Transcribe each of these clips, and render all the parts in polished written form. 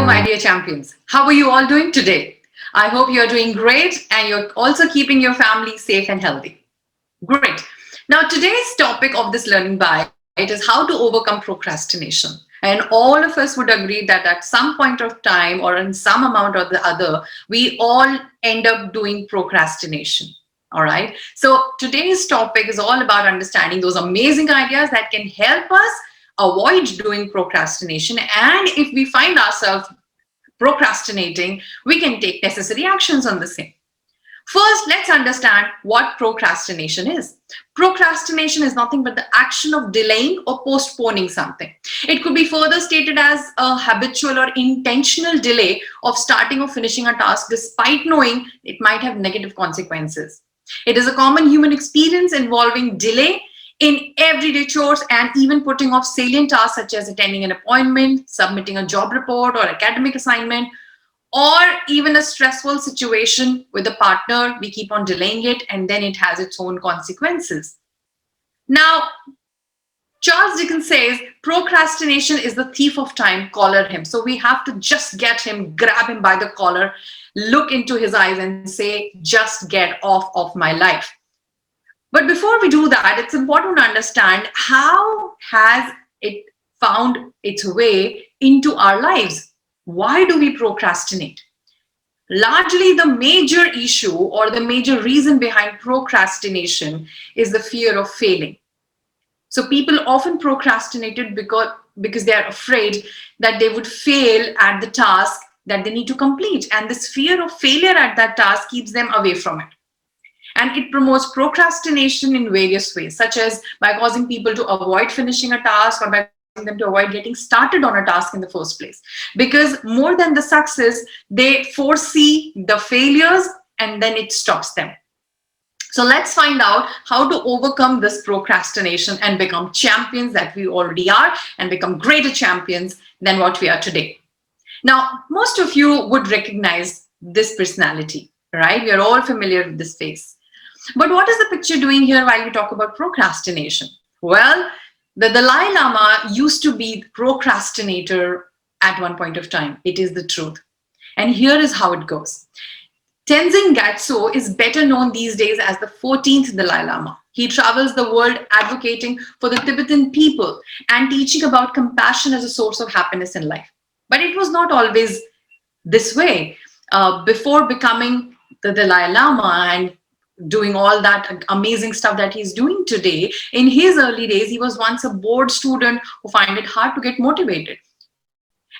my dear champions. How are you all doing today? I hope you're doing great and you're also keeping your family safe and healthy. Great. Now, today's topic of this learning bite is how to overcome procrastination. And all of us would agree that at some point of time or in some amount or the other, we all end up doing procrastination. All right. So today's topic is all about understanding those amazing ideas that can help us avoid doing procrastination. And if we find ourselves procrastinating, we can take necessary actions on the same. First, let's understand what procrastination is. Procrastination is nothing but the action of delaying or postponing something. It could be further stated as a habitual or intentional delay of starting or finishing a task despite knowing it might have negative consequences. It is a common human experience involving delay in everyday chores and even putting off salient tasks such as attending an appointment, submitting a job report or academic assignment, or even a stressful situation with a partner. We keep on delaying it and then it has its own consequences. Now, Charles Dickens says, procrastination is the thief of time, collar him. So we have to just get him, grab him by the collar, look into his eyes and say, just get off of my life. But before we do that, it's important to understand how has it found its way into our lives. Why do we procrastinate? Largely, the major issue or the major reason behind procrastination is the fear of failing. So people often procrastinated because they are afraid that they would fail at the task that they need to complete. And this fear of failure at that task keeps them away from it. And it promotes procrastination in various ways, such as by causing people to avoid finishing a task or by causing them to avoid getting started on a task in the first place. Because more than the success, they foresee the failures and then it stops them. So let's find out how to overcome this procrastination and become champions that we already are and become greater champions than what we are today. Now, most of you would recognize this personality, right? We are all familiar with this face. But what is the picture doing here while we talk about procrastination? Well, the Dalai Lama used to be the procrastinator at one point of time. It is the truth. And here is how it goes. Tenzin Gyatso is better known these days as the 14th Dalai Lama. He travels the world advocating for the Tibetan people and teaching about compassion as a source of happiness in life. But it was not always this way. Before becoming the Dalai Lama and doing all that amazing stuff that he's doing today, in his early days, he was once a bored student who found it hard to get motivated.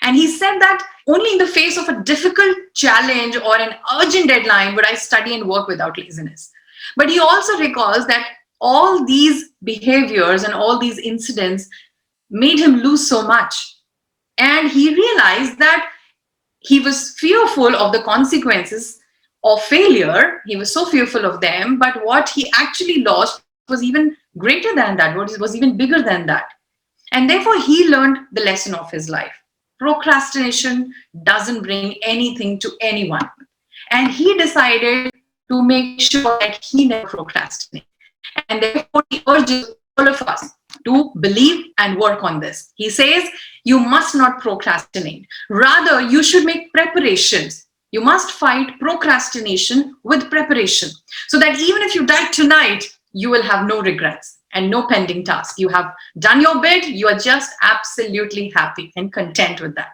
And he said that only in the face of a difficult challenge or an urgent deadline would I study and work without laziness. But he also recalls that all these behaviors and all these incidents made him lose so much. And he realized that he was fearful of the consequences of failure. He was so fearful of them, but what he actually lost was even greater than that, what was even bigger than that. And therefore, he learned the lesson of his life. Procrastination doesn't bring anything to anyone. And he decided to make sure that he never procrastinated. And therefore, he urges all of us to believe and work on this. He says, you must not procrastinate. Rather, you should make preparations. You must fight procrastination with preparation so that even if you die tonight, you will have no regrets and no pending task. You have done your bit. You are just absolutely happy and content with that.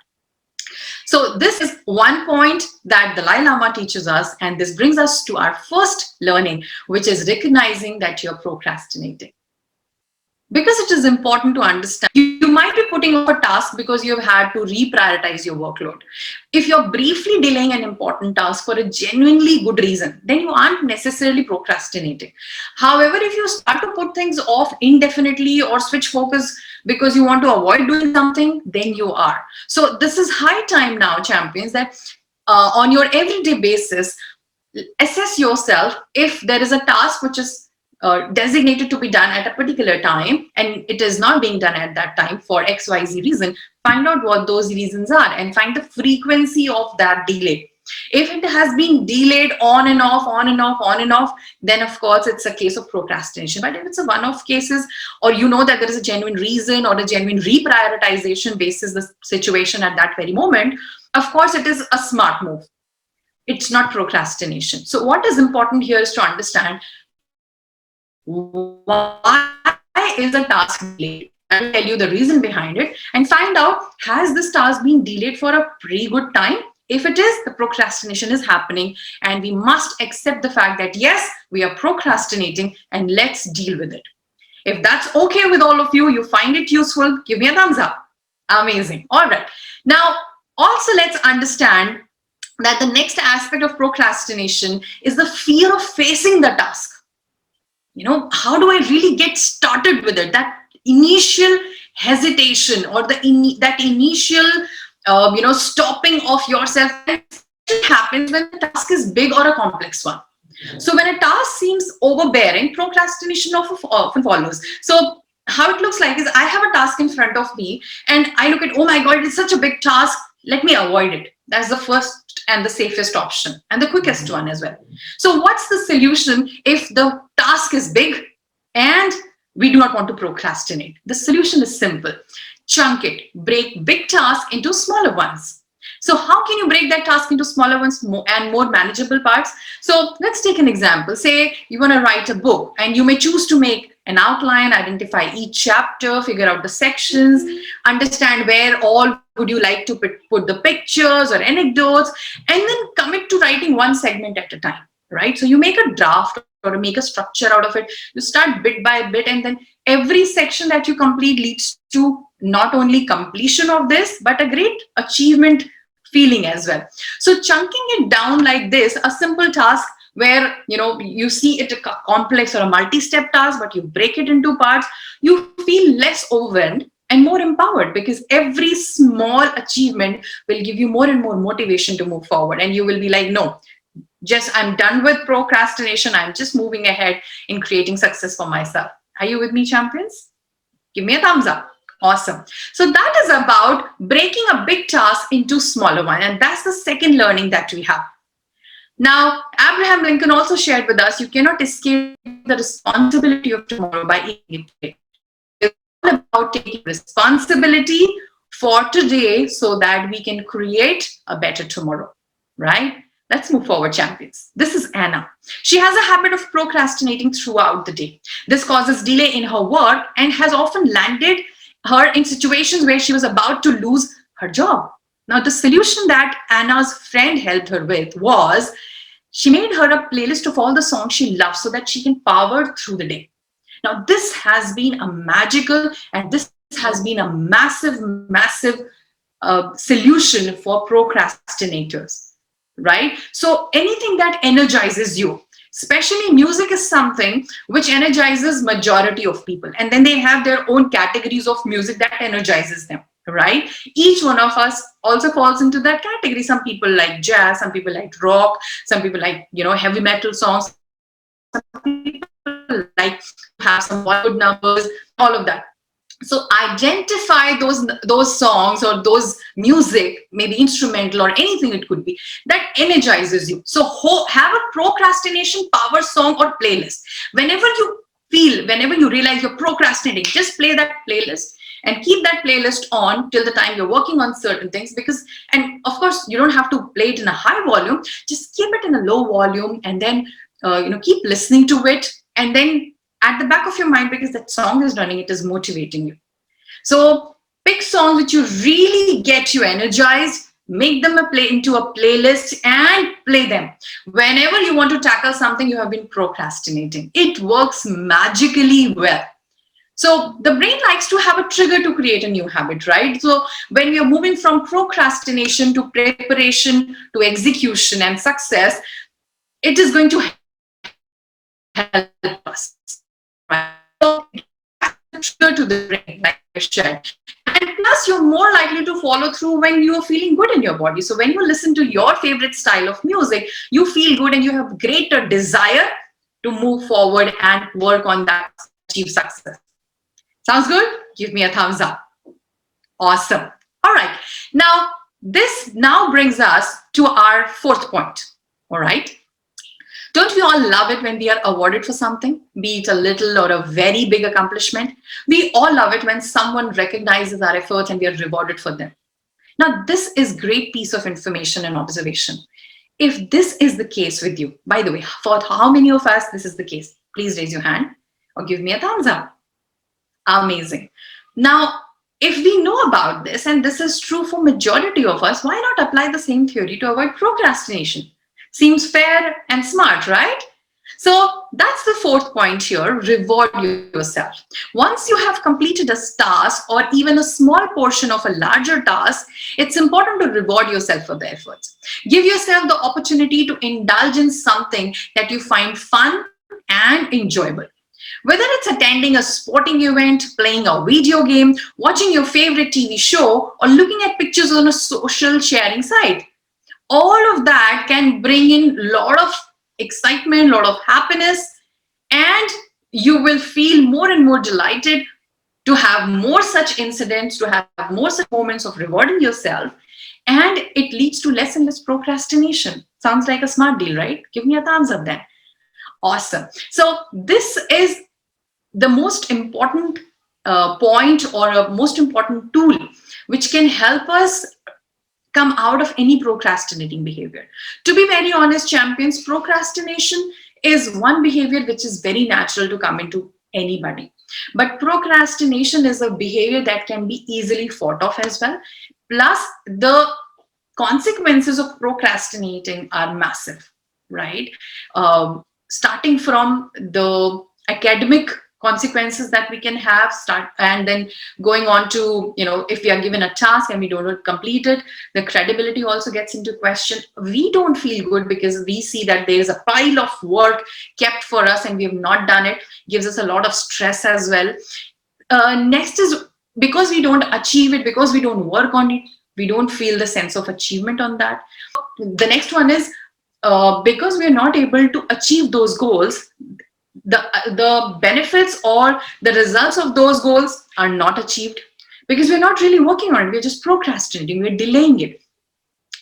So this is one point that the Dalai Lama teaches us. And this brings us to our first learning, which is recognizing that you're procrastinating. Because it is important to understand, you might be putting off a task because you've had to reprioritize your workload. If you're briefly delaying an important task for a genuinely good reason, then you aren't necessarily procrastinating. However, if you start to put things off indefinitely or switch focus because you want to avoid doing something, then you are. So this is high time now, champions, that on your everyday basis, assess yourself if there is a task which is designated to be done at a particular time and it is not being done at that time for XYZ reason. Find out what those reasons are and find the frequency of that delay. If it has been delayed on and off, on and off, on and off, then of course it's a case of procrastination. But if it's a one-off cases, or you know that there is a genuine reason or a genuine reprioritization basis the situation at that very moment, Of course, it is a smart move. It's not procrastination. So what is important here is to understand why is a task delayed. I will tell you the reason behind it and find out, has this task been delayed for a pretty good time? If it is, the procrastination is happening, and we must accept the fact that yes, we are procrastinating, and let's deal with it. If that's okay with all of you, you find it useful, give me a thumbs up. Amazing. All right. Now, also let's understand that the next aspect of procrastination is the fear of facing the task. How do I really get started with it? That initial hesitation, or that initial stopping of yourself, happens when the task is big or a complex one. So when a task seems overbearing, procrastination often follows. So how it looks like is, I have a task in front of me and I look at, oh my God, it's such a big task. Let me avoid it. That's the first and the safest option, and the quickest one as well. So what's the solution if the task is big and we do not want to procrastinate? The solution is simple. Chunk it. Break big tasks into smaller ones. So how can you break that task into smaller ones and more manageable parts? So let's take an example. Say you want to write a book, and you may choose to make an outline, identify each chapter, figure out the sections, understand where all would you like to put the pictures or anecdotes, and then commit to writing one segment at a time, right? So you make a draft or make a structure out of it. You start bit by bit, and then every section that you complete leads to not only completion of this, but a great achievement feeling as well. So chunking it down like this, a simple task where you see it a complex or a multi-step task, but you break it into parts, you feel less overwhelmed and more empowered, because every small achievement will give you more and more motivation to move forward, and you will be like, no, I'm done with procrastination. I'm just moving ahead in creating success for myself. Are you with me, champions? Give me a thumbs up. Awesome. So that is about breaking a big task into smaller one. And that's the second learning that we have. Now, Abraham Lincoln also shared with us, you cannot escape the responsibility of tomorrow by eating it. It's all about taking responsibility for today so that we can create a better tomorrow, right? Let's move forward, champions. This is Anna. She has a habit of procrastinating throughout the day. This causes delay in her work and has often landed her in situations where she was about to lose her job. Now, the solution that Anna's friend helped her with was, she made her a playlist of all the songs she loves so that she can power through the day. Now, this has been a magical, and this has been a massive solution for procrastinators, right? So anything that energizes you, especially music, is something which energizes majority of people, and then they have their own categories of music that energizes them, right? Each one of us also falls into that category. Some people like jazz, some people like rock, some people like heavy metal songs, some people like have some Bollywood numbers, all of that. So identify those songs or those music, maybe instrumental or anything it could be, that energizes you. So have a procrastination power song or playlist. Whenever you realize you're procrastinating, just play that playlist and keep that playlist on till the time you're working on certain things. And of course, you don't have to play it in a high volume, just keep it in a low volume, and then keep listening to it. And then at the back of your mind, because that song is running, it is motivating you. So pick songs which you really get you energized, make them into a playlist and play them whenever you want to tackle something you have been procrastinating. It works magically well. So the brain likes to have a trigger to create a new habit, right? So when we are moving from procrastination to preparation to execution and success, it is going to help us. So trigger to the brain, like I said. And plus, you're more likely to follow through when you're feeling good in your body. So when you listen to your favorite style of music, you feel good and you have greater desire to move forward and work on that, achieve success. Sounds good? Give me a thumbs up. Awesome. All right. Now, this now brings us to our fourth point. All right. Don't we all love it when we are awarded for something, be it a little or a very big accomplishment? We all love it when someone recognizes our efforts and we are rewarded for them. Now, this is great piece of information and observation. If this is the case with you, by the way, for how many of us this is the case? Please raise your hand or give me a thumbs up. Amazing. Now, if we know about this, and this is true for majority of us, why not apply the same theory to avoid procrastination? Seems fair and smart, right? So that's the fourth point here, reward yourself. Once you have completed a task or even a small portion of a larger task, it's important to reward yourself for the efforts. Give yourself the opportunity to indulge in something that you find fun and enjoyable. Whether it's attending a sporting event, playing a video game, watching your favorite TV show, or looking at pictures on a social sharing site, all of that can bring in a lot of excitement, a lot of happiness, and you will feel more and more delighted to have more such incidents, to have more such moments of rewarding yourself, and it leads to less and less procrastination. Sounds like a smart deal, right? Give me a thumbs up then. Awesome. So this is the most important point or a most important tool which can help us come out of any procrastinating behavior. To be very honest, champions, procrastination is one behavior which is very natural to come into anybody. But procrastination is a behavior that can be easily fought off as well. Plus, the consequences of procrastinating are massive, right? Starting from the academic consequences that we can have, and then going on to, if we are given a task and we don't complete it, the credibility also gets into question. We don't feel good because we see that there is a pile of work kept for us and we have not done it. Gives us a lot of stress as well. Next is, because we don't achieve it, because we don't work on it, we don't feel the sense of achievement on that. The next one is, because we are not able to achieve those goals, the benefits or the results of those goals are not achieved because we're not really working on it. We're just procrastinating, we're delaying it.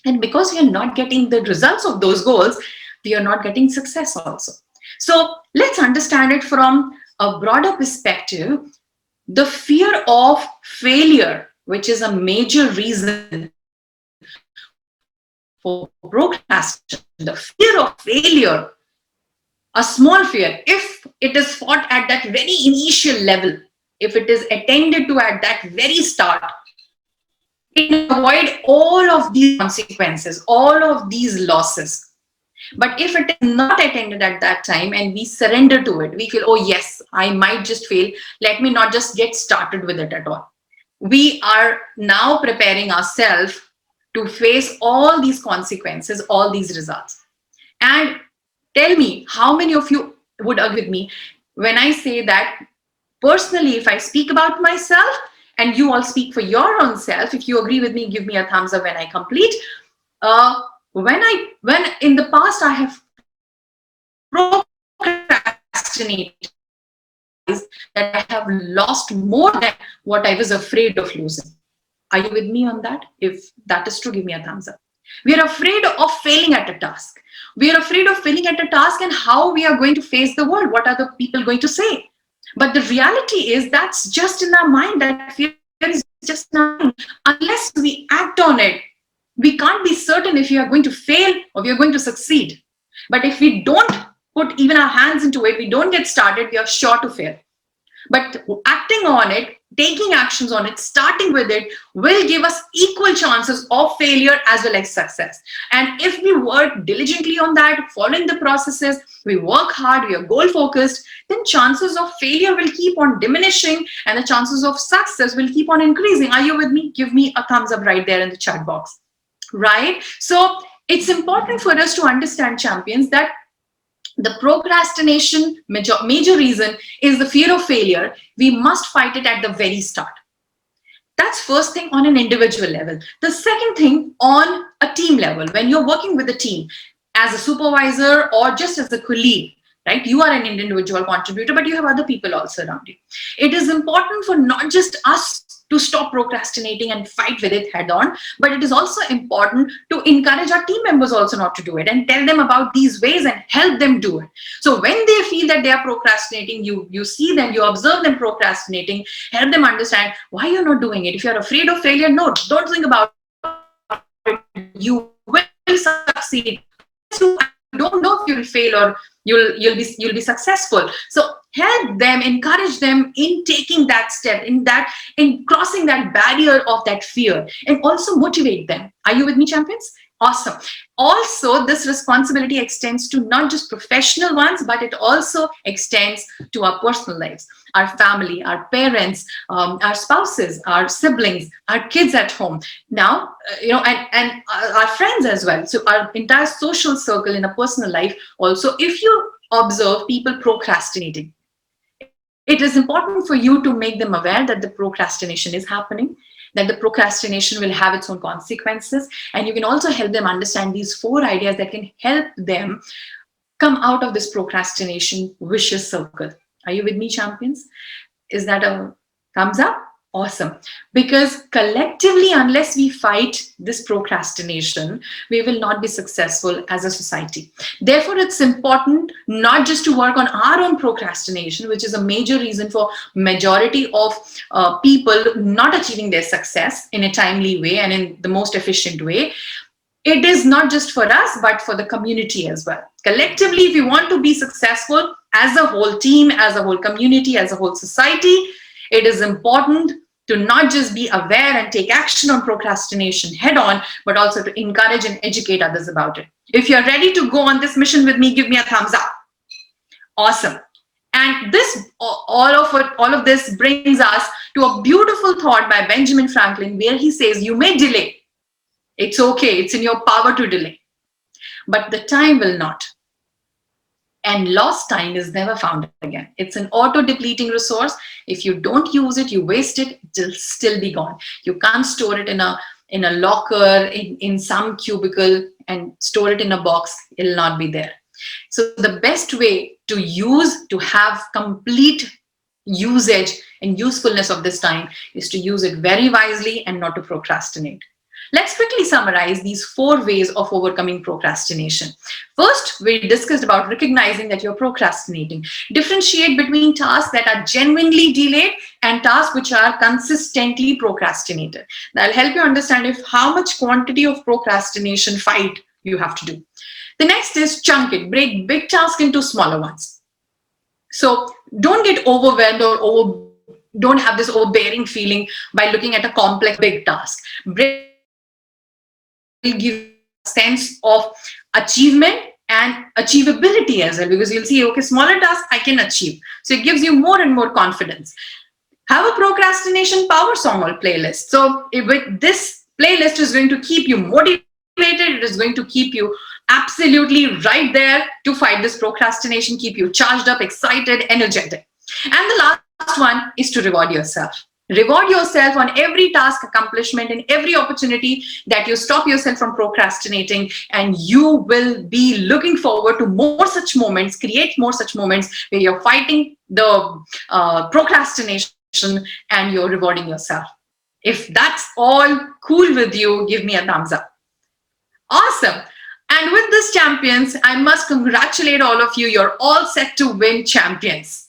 And because we are not getting the results of those goals, we are not getting success also. So let's understand it from a broader perspective. The fear of failure, which is a major reason for procrastination, the fear of failure, a small fear, if it is fought at that very initial level, if it is attended to at that very start, it can avoid all of these consequences, all of these losses. But if it is not attended at that time and we surrender to it, we feel, oh yes, I might just fail, let me not just get started with it at all. We are now preparing ourselves to face all these consequences, all these results. And tell me, how many of you would agree with me when I say that personally, if I speak about myself and you all speak for your own self, if you agree with me, give me a thumbs up when I complete. When in the past I have procrastinated, that I have lost more than what I was afraid of losing. Are you with me on that? If that is true, give me a thumbs up. We are afraid of failing at a task. We are afraid of failing at a task and how we are going to face the world. What are the people going to say? But the reality is that's just in our mind. That fear is just in our mind. Unless we act on it, we can't be certain if we are going to fail or we are going to succeed. But if we don't put even our hands into it, we don't get started, we are sure to fail. But acting on it, taking actions on it, starting with it will give us equal chances of failure as well as success. And if we work diligently on that, following the processes, we work hard, we are goal focused, then chances of failure will keep on diminishing and the chances of success will keep on increasing. Are you with me? Give me a thumbs up right there in the chat box. Right? So it's important for us to understand, champions, that the procrastination major reason is the fear of failure. We must fight it at the very start. That's first thing on an individual level. The second thing on a team level, when you're working with a team as a supervisor or just as a colleague, right? You are an individual contributor, but you have other people also around you. It is important for not just us to stop procrastinating and fight with it head on, but it is also important to encourage our team members also not to do it and tell them about these ways and help them do it. So when they feel that they are procrastinating, you see them, you observe them procrastinating, help them understand why you're not doing it. If you're afraid of failure, no, don't think about it. you will succeed. Unless you don't know if you'll fail or you'll be successful. So help them, encourage them in taking that step, in crossing that barrier of that fear, and also motivate them. Are you with me, champions? Awesome. Also, this responsibility extends to not just professional ones, but it also extends to our personal lives, our family, our parents, our spouses, our siblings, our kids at home. Now, and our friends as well. So our entire social circle in a personal life. Also, if you observe people procrastinating, it is important for you to make them aware that the procrastination is happening, that the procrastination will have its own consequences. And you can also help them understand these 4 ideas that can help them come out of this procrastination vicious circle. Are you with me, champions? Is that a thumbs up? Awesome. Because collectively, unless we fight this procrastination, we will not be successful as a society. Therefore, it's important not just to work on our own procrastination, which is a major reason for majority of people not achieving their success in a timely way and in the most efficient way. It is not just for us, but for the community as well. Collectively, if we want to be successful as a whole team, as a whole community, as a whole society, it is important to not just be aware and take action on procrastination head on, but also to encourage and educate others about it. If you're ready to go on this mission with me, give me a thumbs up. Awesome. And all of this brings us to a beautiful thought by Benjamin Franklin, where he says, you may delay. It's okay. It's in your power to delay, but the time will not. And lost time is never found again. It's an auto-depleting resource. If you don't use it, you waste it, it'll still be gone. You can't store it in a locker, in some cubicle, and store it in a box. It'll not be there. So the best way to have complete usage and usefulness of this time is to use it very wisely and not to procrastinate. Let's quickly summarize these 4 ways of overcoming procrastination. First, we discussed about recognizing that you're procrastinating. Differentiate between tasks that are genuinely delayed and tasks which are consistently procrastinated. That'll help you understand how much quantity of procrastination fight you have to do. The next is chunk it. Break big tasks into smaller ones. So don't get overwhelmed or don't have this overbearing feeling by looking at a complex big task. Will give a sense of achievement and achievability as well, because you'll see, okay, smaller tasks I can achieve. So it gives you more and more confidence. Have a procrastination power song or playlist. So with this playlist is going to keep you motivated. It is going to keep you absolutely right there to fight this procrastination, keep you charged up, excited, energetic. And the last one is to reward yourself. Reward yourself on every task accomplishment and every opportunity that you stop yourself from procrastinating, and you will be looking forward to more such moments, create more such moments where you're fighting the procrastination and you're rewarding yourself. If that's all cool with you, give me a thumbs up. Awesome. And with this, champions, I must congratulate all of you. You're all set to win, champions.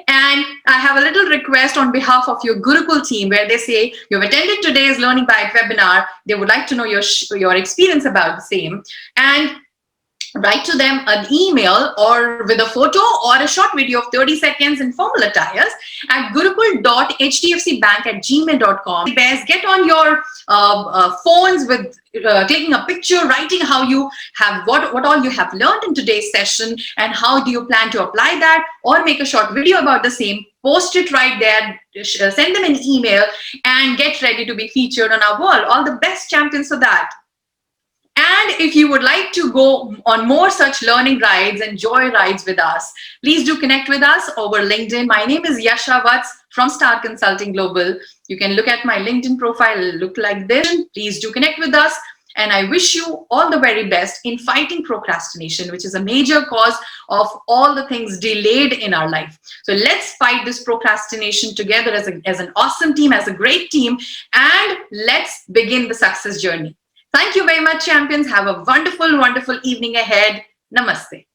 And I have a little request on behalf of your Gurukul team, where they say you've attended today's Learning by It webinar. They would like to know your experience about the same. And write to them an email or with a photo or a short video of 30 seconds in formal attires at gurukul.hdfcbank@gmail.com. Get on your phones with clicking a picture, writing how you have what all you have learned in today's session and how do you plan to apply that, or make a short video about the same. Post it right there, send them an email, and get ready to be featured on our wall. All the best, champions, for that. And if you would like to go on more such learning rides and joy rides with us, please do connect with us over LinkedIn. My name is Yasha Vatsa from Star Consulting Global. You can look at my LinkedIn profile, look like this. Please do connect with us. And I wish you all the very best in fighting procrastination, which is a major cause of all the things delayed in our life. So let's fight this procrastination together as an awesome team, as a great team, and let's begin the success journey. Thank you very much, champions. Have a wonderful, wonderful evening ahead. Namaste.